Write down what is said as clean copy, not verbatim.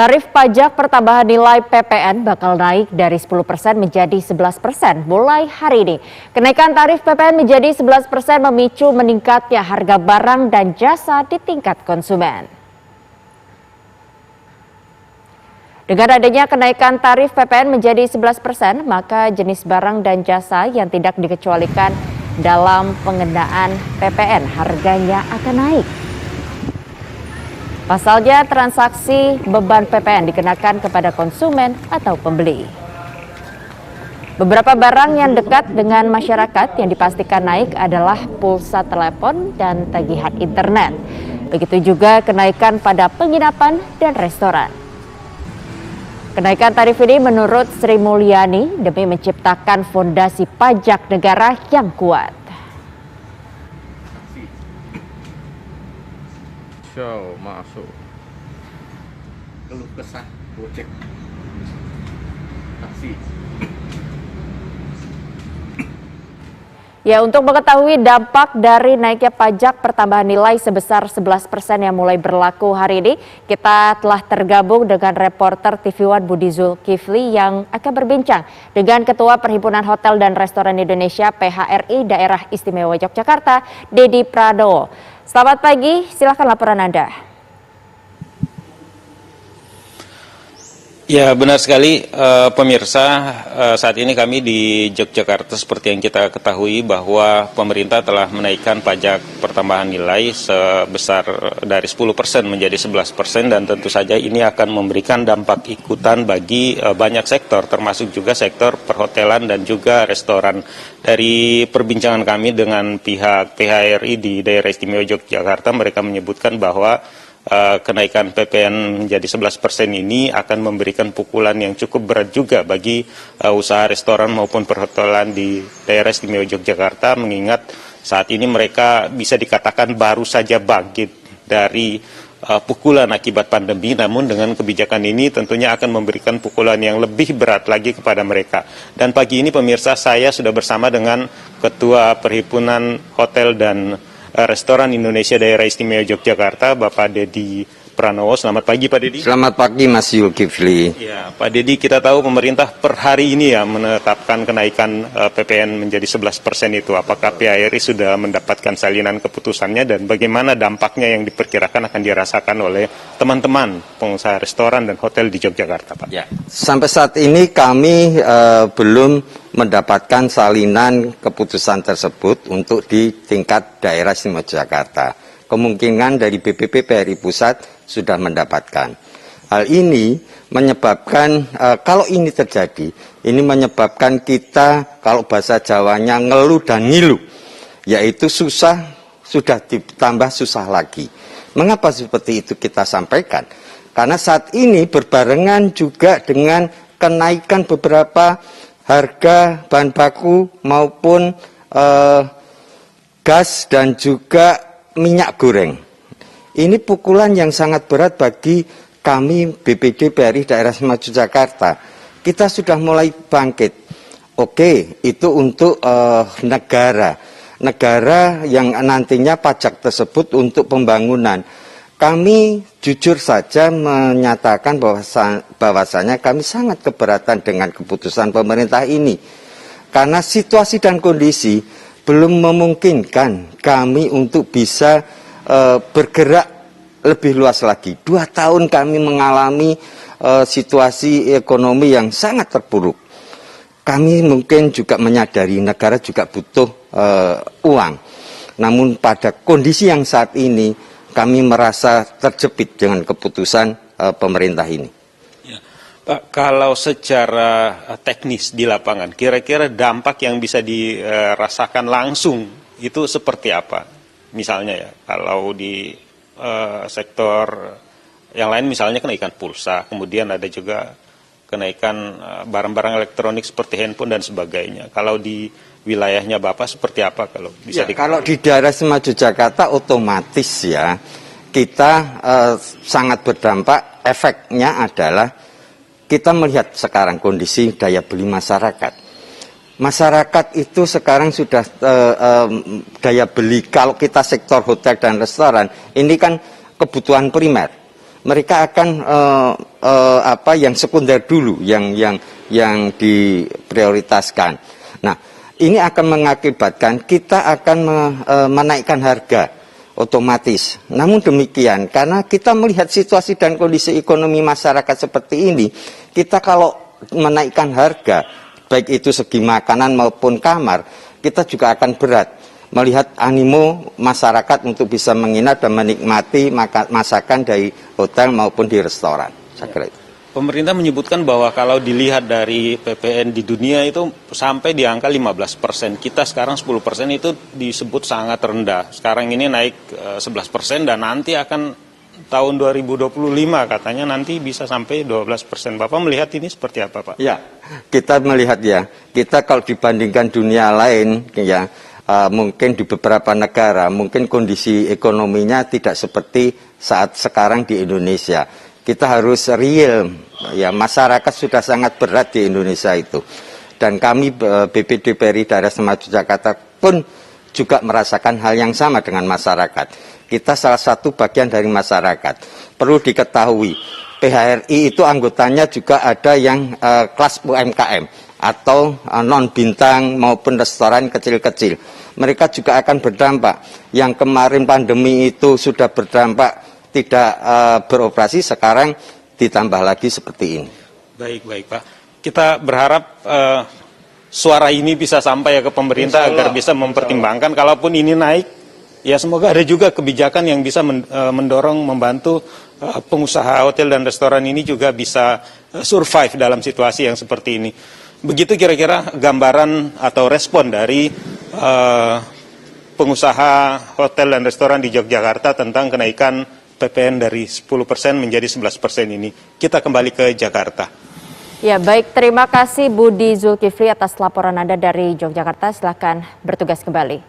Tarif pajak pertambahan nilai PPN bakal naik dari 10% menjadi 11% mulai hari ini. Kenaikan tarif PPN menjadi 11% memicu meningkatnya harga barang dan jasa di tingkat konsumen. Dengan adanya kenaikan tarif PPN menjadi 11%, maka jenis barang dan jasa yang tidak dikecualikan dalam pengenaan PPN harganya akan naik. Pasalnya, transaksi beban PPN dikenakan kepada konsumen atau pembeli. Beberapa barang yang dekat dengan masyarakat yang dipastikan naik adalah pulsa telepon dan tagihan internet. Begitu juga kenaikan pada penginapan dan restoran. Kenaikan tarif ini menurut Sri Mulyani demi menciptakan fondasi pajak negara yang kuat. Show masuk keluh kesah Gojek taksi. Ya, untuk mengetahui dampak dari naiknya pajak pertambahan nilai sebesar 11% yang mulai berlaku hari ini, kita telah tergabung dengan reporter TV One Budi Zulkifli yang akan berbincang dengan Ketua Perhimpunan Hotel dan Restoran Indonesia PHRI Daerah Istimewa Yogyakarta, Dedi Pradowo. Selamat pagi, silakan laporan Anda. Ya, benar sekali pemirsa, saat ini kami di Yogyakarta seperti yang kita ketahui bahwa pemerintah telah menaikkan pajak pertambahan nilai sebesar dari 10% menjadi 11% dan tentu saja ini akan memberikan dampak ikutan bagi banyak sektor termasuk juga sektor perhotelan dan juga restoran. Dari perbincangan kami dengan pihak PHRI di Daerah Istimewa Yogyakarta, mereka menyebutkan bahwa kenaikan PPN menjadi 11% ini akan memberikan pukulan yang cukup berat juga bagi usaha restoran maupun perhotelan di Daerah Istimewa Yogyakarta, mengingat saat ini mereka bisa dikatakan baru saja bangkit dari pukulan akibat pandemi, namun dengan kebijakan ini tentunya akan memberikan pukulan yang lebih berat lagi kepada mereka. Dan pagi ini pemirsa, saya sudah bersama dengan Ketua Perhimpunan Hotel dan Restoran Indonesia Daerah Istimewa Yogyakarta, Bapak Dedi Pradowo. Selamat pagi Pak Dedi. Selamat pagi Mas Zulkifli. Ya, Pak Dedi, kita tahu pemerintah per hari ini ya menetapkan kenaikan PPN menjadi 11% itu. Apakah PHRI sudah mendapatkan salinan keputusannya dan bagaimana dampaknya yang diperkirakan akan dirasakan oleh teman-teman pengusaha restoran dan hotel di Yogyakarta, Pak? Ya. Sampai saat ini kami belum mendapatkan salinan keputusan tersebut untuk di tingkat daerah Istimewa Jakarta. Kemungkinan dari BPP PHRI Pusat sudah mendapatkan. Hal ini menyebabkan, kalau ini terjadi, ini menyebabkan kita, kalau bahasa Jawanya, ngeluh dan ngilu. Yaitu susah, sudah ditambah susah lagi. Mengapa seperti itu kita sampaikan? Karena saat ini berbarengan juga dengan kenaikan beberapa harga bahan baku maupun gas dan juga minyak goreng. Ini pukulan yang sangat berat bagi kami BPD PHRI Daerah Istimewa Yogyakarta. Kita sudah mulai bangkit. Oke, itu untuk negara yang nantinya pajak tersebut untuk pembangunan. Kami jujur saja menyatakan bahwasanya kami sangat keberatan dengan keputusan pemerintah ini. Karena situasi dan kondisi belum memungkinkan kami untuk bisa bergerak lebih luas lagi. 2 tahun kami mengalami situasi ekonomi yang sangat terpuruk. Kami mungkin juga menyadari negara juga butuh uang. Namun pada kondisi yang saat ini, kami merasa terjepit dengan keputusan pemerintah ini. Ya. Pak, kalau secara teknis di lapangan, kira-kira dampak yang bisa dirasakan langsung itu seperti apa? Misalnya ya, kalau di sektor yang lain misalnya kenaikan pulsa, kemudian ada juga kenaikan barang-barang elektronik seperti handphone dan sebagainya. Kalau di wilayahnya Bapak seperti apa kalau bisa ya, kalau di daerah Istimewa Yogyakarta otomatis ya kita sangat berdampak. Efeknya adalah kita melihat sekarang kondisi daya beli masyarakat. Masyarakat itu sekarang sudah daya beli, kalau kita sektor hotel dan restoran ini kan kebutuhan primer. mereka akan apa yang sekunder dulu yang diprioritaskan. Nah, ini akan mengakibatkan kita akan menaikkan harga otomatis. Namun demikian, karena kita melihat situasi dan kondisi ekonomi masyarakat seperti ini, kita kalau menaikkan harga, baik itu segi makanan maupun kamar, kita juga akan berat melihat animo masyarakat untuk bisa menginap dan menikmati masakan dari hotel maupun di restoran. Saya kira itu. Pemerintah menyebutkan bahwa kalau dilihat dari PPN di dunia itu sampai di angka 15%. Kita sekarang 10% itu disebut sangat rendah. Sekarang ini naik 11% dan nanti akan tahun 2025 katanya nanti bisa sampai 12%. Bapak melihat ini seperti apa, Pak? Ya, kita melihat ya, kita kalau dibandingkan dunia lain ya, mungkin di beberapa negara mungkin kondisi ekonominya tidak seperti saat sekarang di Indonesia. Kita harus real, ya masyarakat sudah sangat berat di Indonesia itu. Dan kami BPD PRI Daerah Semaju Jakarta pun juga merasakan hal yang sama dengan masyarakat. Kita salah satu bagian dari masyarakat. Perlu diketahui, PHRI itu anggotanya juga ada yang kelas UMKM atau non-bintang maupun restoran kecil-kecil. Mereka juga akan berdampak. Yang kemarin pandemi itu sudah berdampak tidak beroperasi, sekarang ditambah lagi seperti ini. Baik Pak. Kita berharap suara ini bisa sampai ya ke pemerintah agar bisa mempertimbangkan. Kalaupun ini naik, ya semoga ada juga kebijakan yang bisa mendorong, membantu pengusaha hotel dan restoran ini juga bisa survive dalam situasi yang seperti ini. Begitu kira-kira gambaran atau respon dari pengusaha hotel dan restoran di Yogyakarta tentang kenaikan PPN dari 10% menjadi 11% ini. Kita kembali ke Jakarta. Ya baik, terima kasih Budi Zulkifli atas laporan Anda dari Yogyakarta. Silakan bertugas kembali.